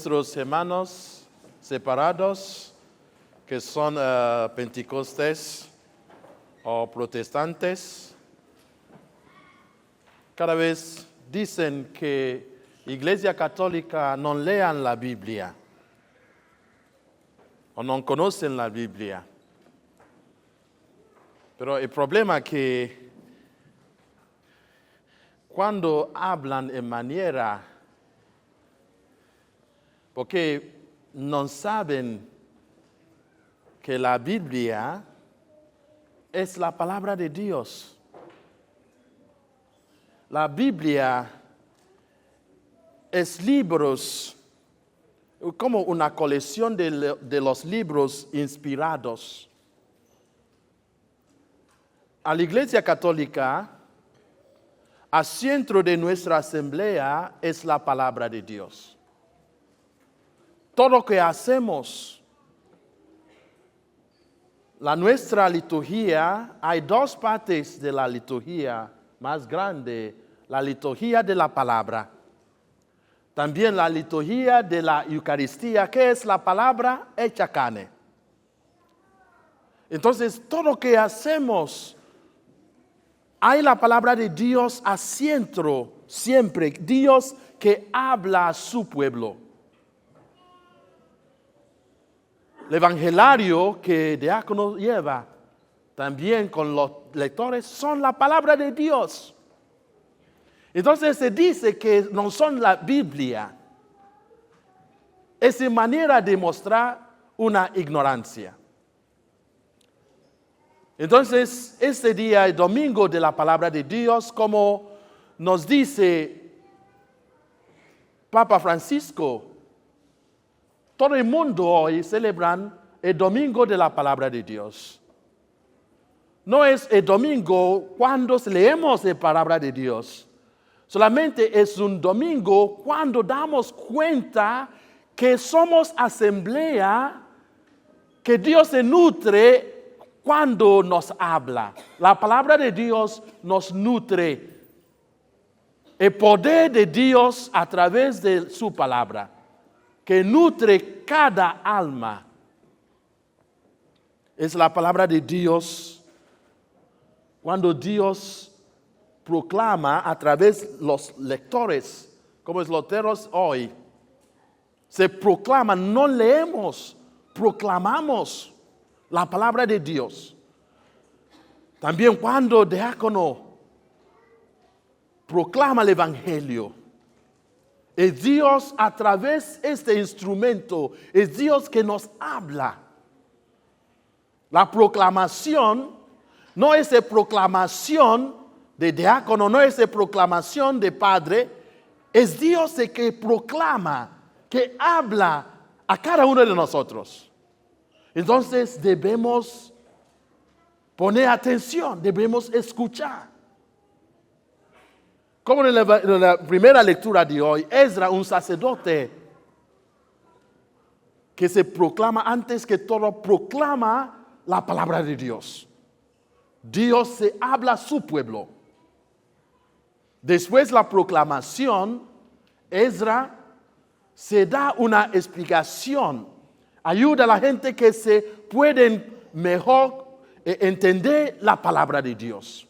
nuestros hermanos separados, que son pentecostés o protestantes, cada vez dicen que Iglesia Católica no lean la Biblia o no conocen la Biblia. Pero el problema es que cuando hablan en manera, porque no saben que la Biblia es la palabra de Dios. La Biblia es libros, como una colección de los libros inspirados. A la Iglesia Católica, al centro de nuestra asamblea es la palabra de Dios. Todo lo que hacemos, nuestra liturgia, hay dos partes de la liturgia más grande, la liturgia de la palabra. También la liturgia de la Eucaristía, que es la palabra hecha carne. Entonces, todo lo que hacemos, hay la palabra de Dios al centro, siempre. Dios que habla a su pueblo. El evangelario que el diácono lleva, también con los lectores, son la palabra de Dios. Entonces se dice que no son la Biblia. Es manera de mostrar una ignorancia. Entonces, este día, el domingo de la palabra de Dios, como nos dice Papa Francisco, todo el mundo hoy celebra el domingo de la palabra de Dios. No es el domingo cuando leemos la palabra de Dios. Solamente es un domingo cuando damos cuenta que somos asamblea, que Dios se nutre cuando nos habla. La palabra de Dios nos nutre. El poder de Dios a través de su palabra, que nutre cada alma. Es la palabra de Dios. Cuando Dios proclama a través de los lectores, como los loteros hoy, se proclama, no leemos, proclamamos la palabra de Dios. También cuando el diácono proclama el evangelio, es Dios a través de este instrumento, es Dios que nos habla. La proclamación no es de proclamación de diácono, no es de proclamación de padre, es Dios el que proclama, que habla a cada uno de nosotros. Entonces debemos poner atención, debemos escuchar. Como en la primera lectura de hoy, Esdras, un sacerdote que se proclama antes que todo, proclama la palabra de Dios. Dios se habla a su pueblo. Después de la proclamación, Esdras se da una explicación. Ayuda a la gente que se pueden mejor entender la palabra de Dios.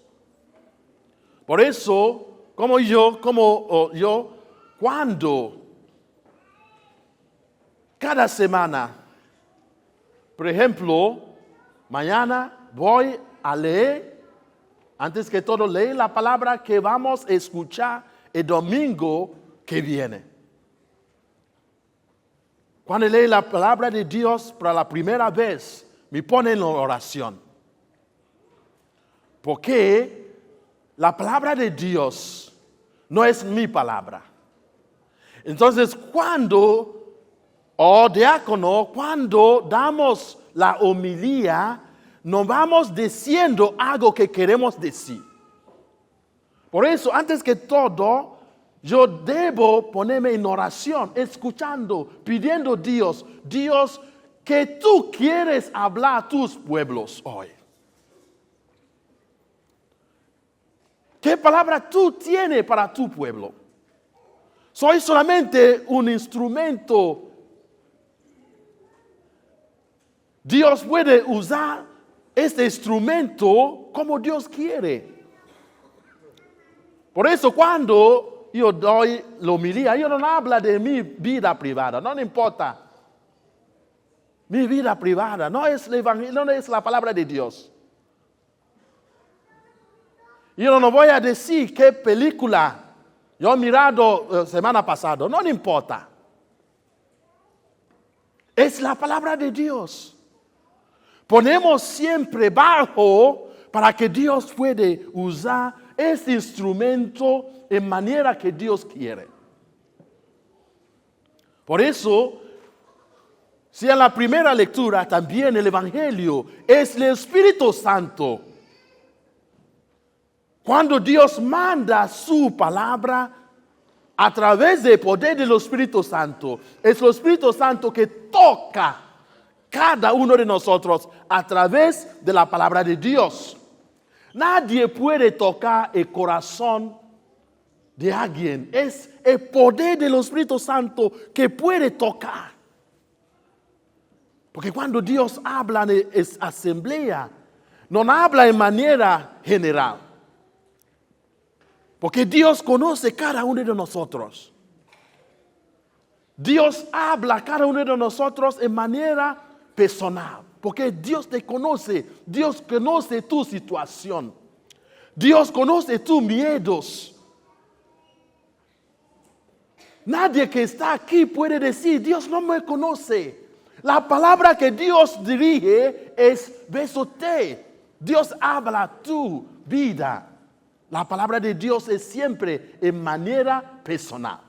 Por eso, como yo, cuando cada semana, por ejemplo, mañana voy a leer, antes que todo, leer la palabra que vamos a escuchar el domingo que viene. Cuando leo la palabra de Dios para la primera vez, me pone en oración. Porque la palabra de Dios no es mi palabra. Entonces, diácono, cuando damos la homilía, no vamos diciendo algo que queremos decir. Por eso, antes que todo, yo debo ponerme en oración, escuchando, pidiendo a Dios, que tú quieres hablar a tus pueblos hoy. ¿Qué palabra tú tienes para tu pueblo? Soy solamente un instrumento. Dios puede usar este instrumento como Dios quiere. Por eso cuando yo doy la homilía, yo no hablo de mi vida privada, no me importa. Mi vida privada no es el evangelio, no es la palabra de Dios. Yo no voy a decir qué película yo he mirado semana pasada, no me importa. Es la palabra de Dios. Ponemos siempre bajo para que Dios pueda usar este instrumento en manera que Dios quiere. Por eso, si en la primera lectura también el Evangelio es el Espíritu Santo. Cuando Dios manda su palabra a través del poder del Espíritu Santo, es el Espíritu Santo que toca cada uno de nosotros a través de la palabra de Dios. Nadie puede tocar el corazón de alguien. Es el poder del Espíritu Santo que puede tocar. Porque cuando Dios habla en asamblea, no habla en manera general. Porque Dios conoce cada uno de nosotros. Dios habla a cada uno de nosotros en manera personal. Porque Dios te conoce. Dios conoce tu situación. Dios conoce tus miedos. Nadie que está aquí puede decir, Dios no me conoce. La palabra que Dios dirige es besote. Dios habla tu vida. La palabra de Dios es siempre en manera personal.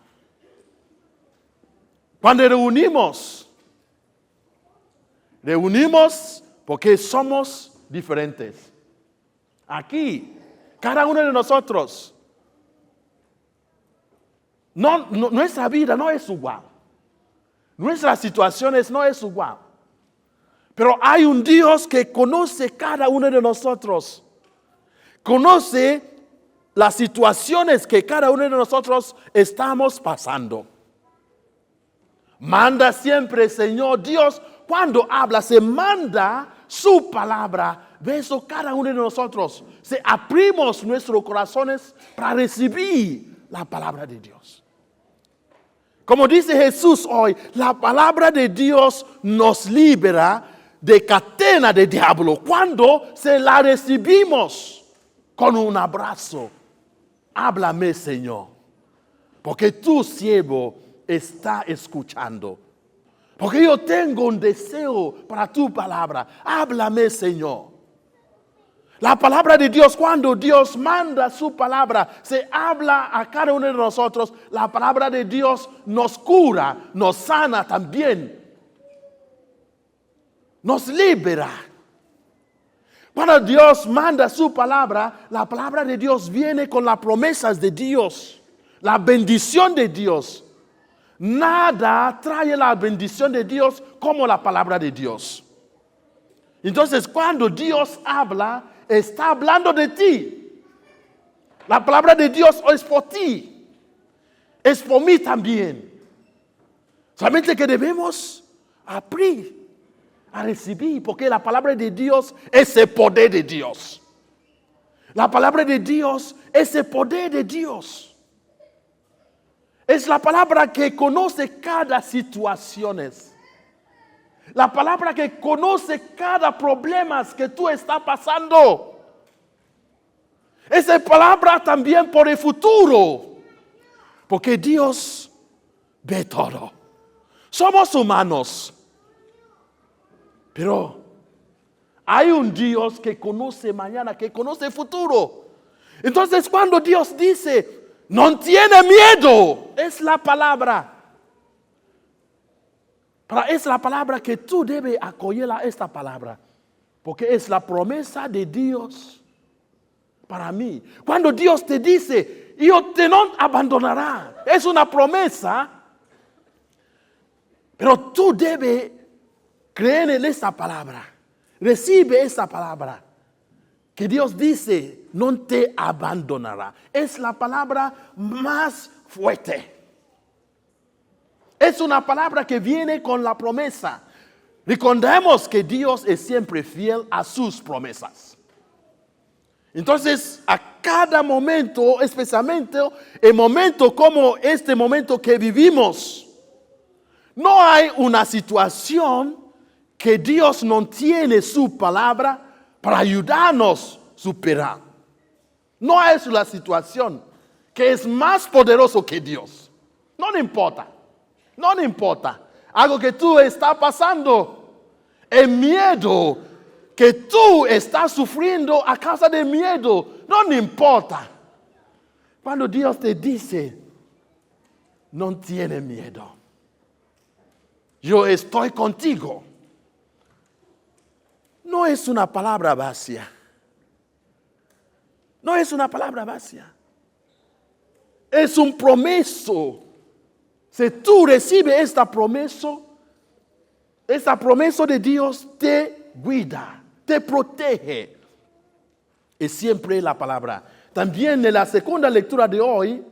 Cuando reunimos porque somos diferentes. Aquí, cada uno de nosotros, nuestra vida no es igual. Nuestras situaciones no es igual. Pero hay un Dios que conoce cada uno de nosotros. Conoce las situaciones que cada uno de nosotros estamos pasando. Manda siempre, Señor Dios, cuando habla, se manda su palabra. Beso cada uno de nosotros. Se abrimos nuestros corazones para recibir la palabra de Dios. Como dice Jesús hoy, la palabra de Dios nos libera de cadena de diablo cuando se la recibimos con un abrazo. Háblame, Señor, porque tu siervo está escuchando. Porque yo tengo un deseo para tu palabra. Háblame, Señor. La palabra de Dios, cuando Dios manda su palabra, se habla a cada uno de nosotros. La palabra de Dios nos cura, nos sana también. Nos libera. Cuando Dios manda su palabra, la palabra de Dios viene con las promesas de Dios, la bendición de Dios. Nada trae la bendición de Dios como la palabra de Dios. Entonces, cuando Dios habla, está hablando de ti. La palabra de Dios es por ti. Es por mí también. Solamente que debemos abrir a recibir, porque la palabra de Dios es el poder de Dios. La palabra de Dios es el poder de Dios. Es la palabra que conoce cada situación. La palabra que conoce cada problema que tú estás pasando. Es la palabra también por el futuro. Porque Dios ve todo. Somos humanos. Pero hay un Dios que conoce mañana, que conoce el futuro. Entonces cuando Dios dice, no tiene miedo, es la palabra. Es la palabra que tú debes acoger a esta palabra. Porque es la promesa de Dios para mí. Cuando Dios te dice, yo te no abandonará, es una promesa. Pero tú debes creer en esta palabra. Recibe esta palabra. Que Dios dice, no te abandonará. Es la palabra más fuerte. Es una palabra que viene con la promesa. Recordemos que Dios es siempre fiel a sus promesas. Entonces, a cada momento, especialmente en momentos como este momento que vivimos, no hay una situación que Dios no tiene su palabra para ayudarnos a superar. No es la situación que es más poderoso que Dios. No le importa. No le importa. Algo que tú estás pasando. El miedo que tú estás sufriendo a causa del miedo. No le importa. Cuando Dios te dice, no tienes miedo. Yo estoy contigo. No es una palabra vacía. No es una palabra vacía. Es un promeso. Si tú recibes esta promesa de Dios te cuida, te protege. Es siempre la palabra. También en la segunda lectura de hoy,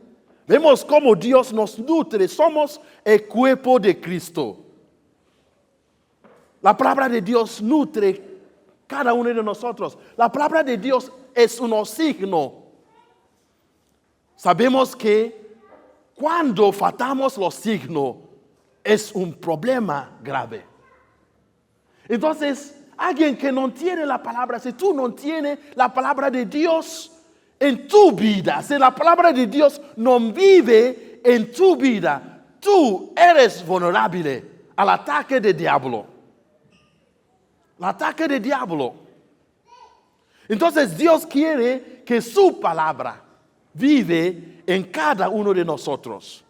vemos cómo Dios nos nutre. Somos el cuerpo de Cristo. La palabra de Dios nutre cada uno de nosotros. La palabra de Dios es un signo. Sabemos que cuando faltamos los signos es un problema grave. Entonces, alguien que no tiene la palabra, si tú no tienes la palabra de Dios en tu vida, si la palabra de Dios no vive en tu vida, tú eres vulnerable al ataque del diablo. El ataque del diablo. Entonces Dios quiere que su palabra vive en cada uno de nosotros.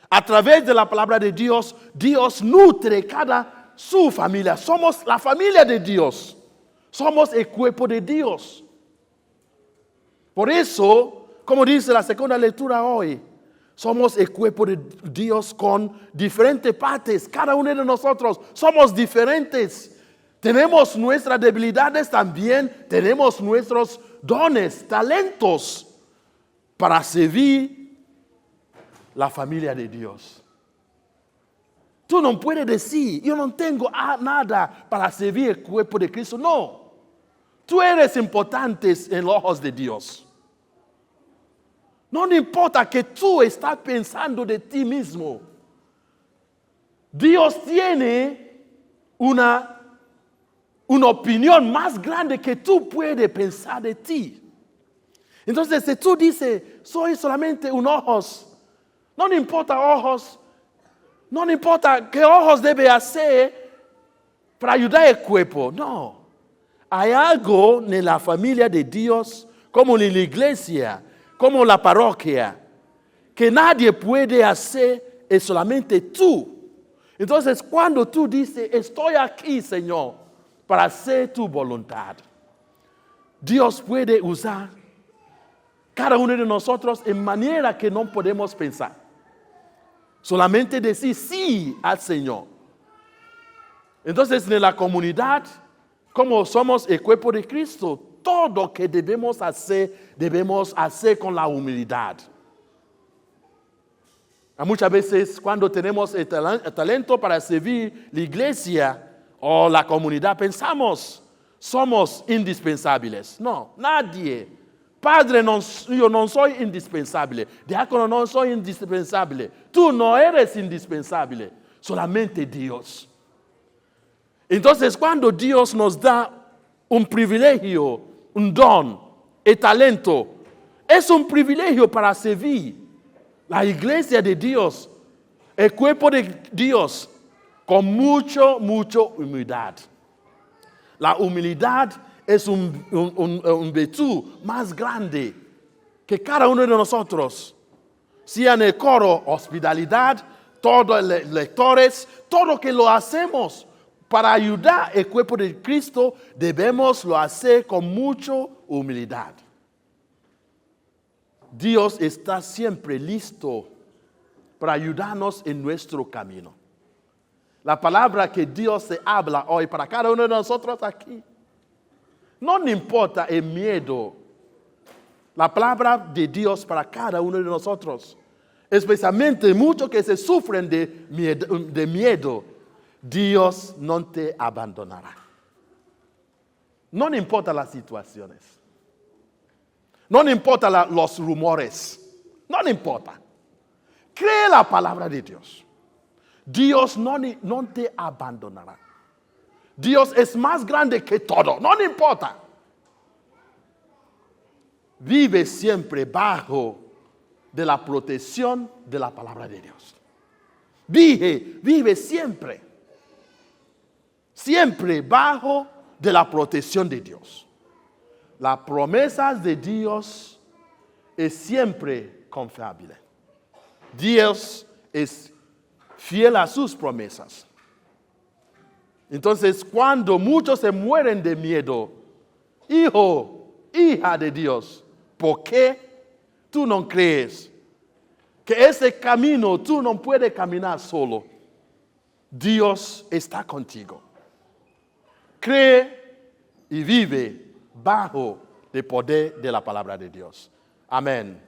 A través de la palabra de Dios, Dios nutre su familia. Somos la familia de Dios. Somos el cuerpo de Dios. Por eso, como dice la segunda lectura hoy, somos el cuerpo de Dios con diferentes partes. Cada uno de nosotros somos diferentes. Tenemos nuestras debilidades también, tenemos nuestros dones, talentos para servir la familia de Dios. Tú no puedes decir, yo no tengo nada para servir el cuerpo de Cristo. No, tú eres importante en los ojos de Dios. No importa que tú estás pensando de ti mismo. Dios tiene una opinión más grande que tú puedes pensar de ti. Entonces, si tú dices, soy solamente un ojos, no importa ojos, no importa qué ojos debe hacer para ayudar al cuerpo. No, hay algo en la familia de Dios, como en la iglesia, como en la parroquia, que nadie puede hacer, es solamente tú. Entonces, cuando tú dices, estoy aquí, Señor, para hacer tu voluntad, Dios puede usar cada uno de nosotros en manera que no podemos pensar. Solamente decir sí al Señor. Entonces, en la comunidad, como somos el cuerpo de Cristo, todo lo que debemos hacer con la humildad. Muchas veces, cuando tenemos el talento para servir la iglesia o la comunidad, pensamos, somos indispensables. No, nadie. Padre, yo no soy indispensable. Diácono, no soy indispensable. Tú no eres indispensable. Solamente Dios. Entonces, cuando Dios nos da un privilegio, un don, el talento, es un privilegio para servir la iglesia de Dios, el cuerpo de Dios, con mucha humildad. La humildad es un virtud más grande que cada uno de nosotros. Sea en el coro, hospitalidad, todos los lectores, todo lo que lo hacemos para ayudar al cuerpo de Cristo, debemos lo hacer con mucha humildad. Dios está siempre listo para ayudarnos en nuestro camino. La palabra que Dios se habla hoy para cada uno de nosotros aquí, no importa el miedo. La palabra de Dios para cada uno de nosotros especialmente muchos que se sufren de miedo, Dios no te abandonará. No importa las situaciones. No importa los rumores. No importa. Cree la palabra de Dios. Dios no te abandonará. Dios es más grande que todo. No importa. Vive siempre bajo de la protección de la palabra de Dios. Vive siempre. Siempre bajo de la protección de Dios. Las promesas de Dios es siempre confiable. Dios es fiel a sus promesas. Entonces, cuando muchos se mueren de miedo, hijo, hija de Dios, ¿por qué tú no crees que ese camino tú no puedes caminar solo? Dios está contigo. Cree y vive bajo el poder de la palabra de Dios. Amén.